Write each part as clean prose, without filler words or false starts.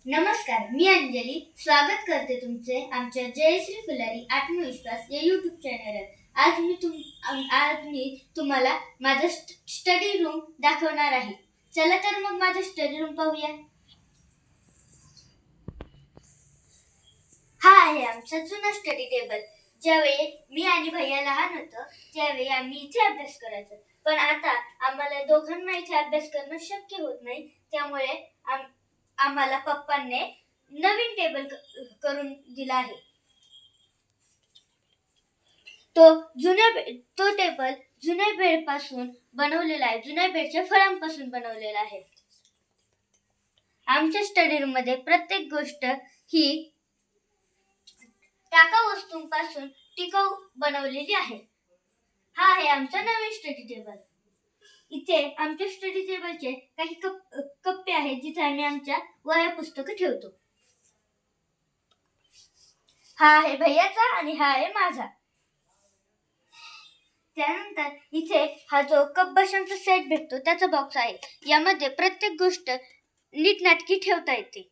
नमस्कार, मी अंजली स्वागत करते तुमचे आमच्या जयश्री फुलारी आत्मविश्वास या यूट्यूब चॅनलवर. आज मी तुम्हाला माझा स्टडी रूम दाखवणार आहे. चला तर मग माझा स्टडी रूम पाहूया. हा आहे आमचा जुना स्टडी टेबल. ज्यावेळी मी आणि भैया लहान होतो त्यावेळी आम्ही इथे अभ्यास करायचो, पण आता आम्हाला दोघांना इथे अभ्यास करणं शक्य होत नाही. त्यामुळे आम्हाला पप्पांनी नवीन टेबल करून दिला आहे. तो टेबल जुन्या बेड पासून बनवलेला आहे. जुन्या बेडच्या फळांपासून बनवलेला आहे. आमच्या स्टडी रूम मध्ये प्रत्येक गोष्ट ही टाकाऊ वस्तूंपासून टिकाऊ बनवलेली आहे. हा आहे आमचा नवीन स्टडी टेबल. इथे आमच्या स्टडी टेबलचे काही कप्पे आहेत जिथे आम्ही आमच्या वह्या पुस्तकं ठेवतो. हा आहे भैयाचा आणि हा आहे माझा. त्यानंतर इथे हा जो कपबशांचा सेट भेटतो त्याचा बॉक्स आहे. यामध्ये प्रत्येक गोष्ट नीटनाटकी ठेवता येते.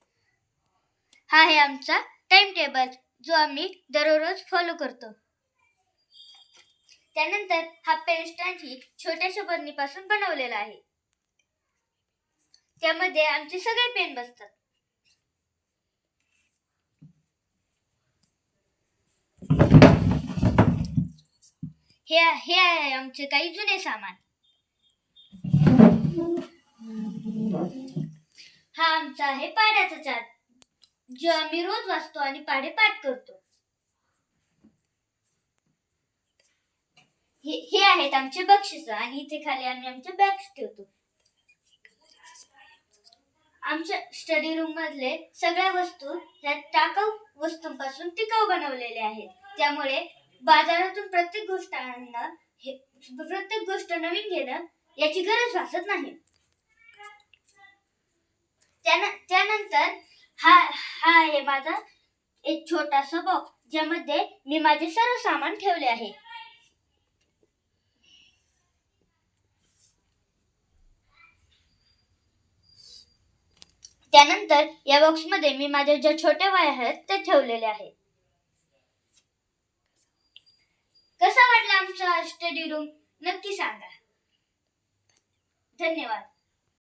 हा आहे आमचा टाइम टेबल जो आम्ही दररोज फॉलो करतो. त्यानंतर हा पेन स्टँड ही छोट्याशा बरणीपासून बनवलेला आहे. त्यामध्ये आमचे सगळे पेन बसतात. हे आहे आमचे काही जुने सामान. हा आमचा आहे पाढ्याचा चार्ट जो आम्ही रोज वाचतो आणि पाढे पाठ करतो. हे आहेत आमचे बक्षीस आणि इथे खाली आम्ही आमचे बॅग्स ठेवतो. आमच्या स्टडी रूम मधले सगळ्या वस्तू ह्या टाकाऊ वस्तूंपासून टिकाऊ बनवलेल्या आहेत. त्यामुळे बाजारातून प्रत्येक गोष्ट नवीन घेणं याची गरज भासत नाही. त्यानंतर हा आहे माझा एक छोटासा बॉक्स ज्यामध्ये मी माझे सर्व सामान ठेवले आहे. त्यानंतर या बॉक्स मध्ये मी माझ्या ज्या छोट्या वह्या आहेत ते ठेवलेले आहेत. कसा वाटला आमचा स्टडी रूम नक्की सांगा. धन्यवाद.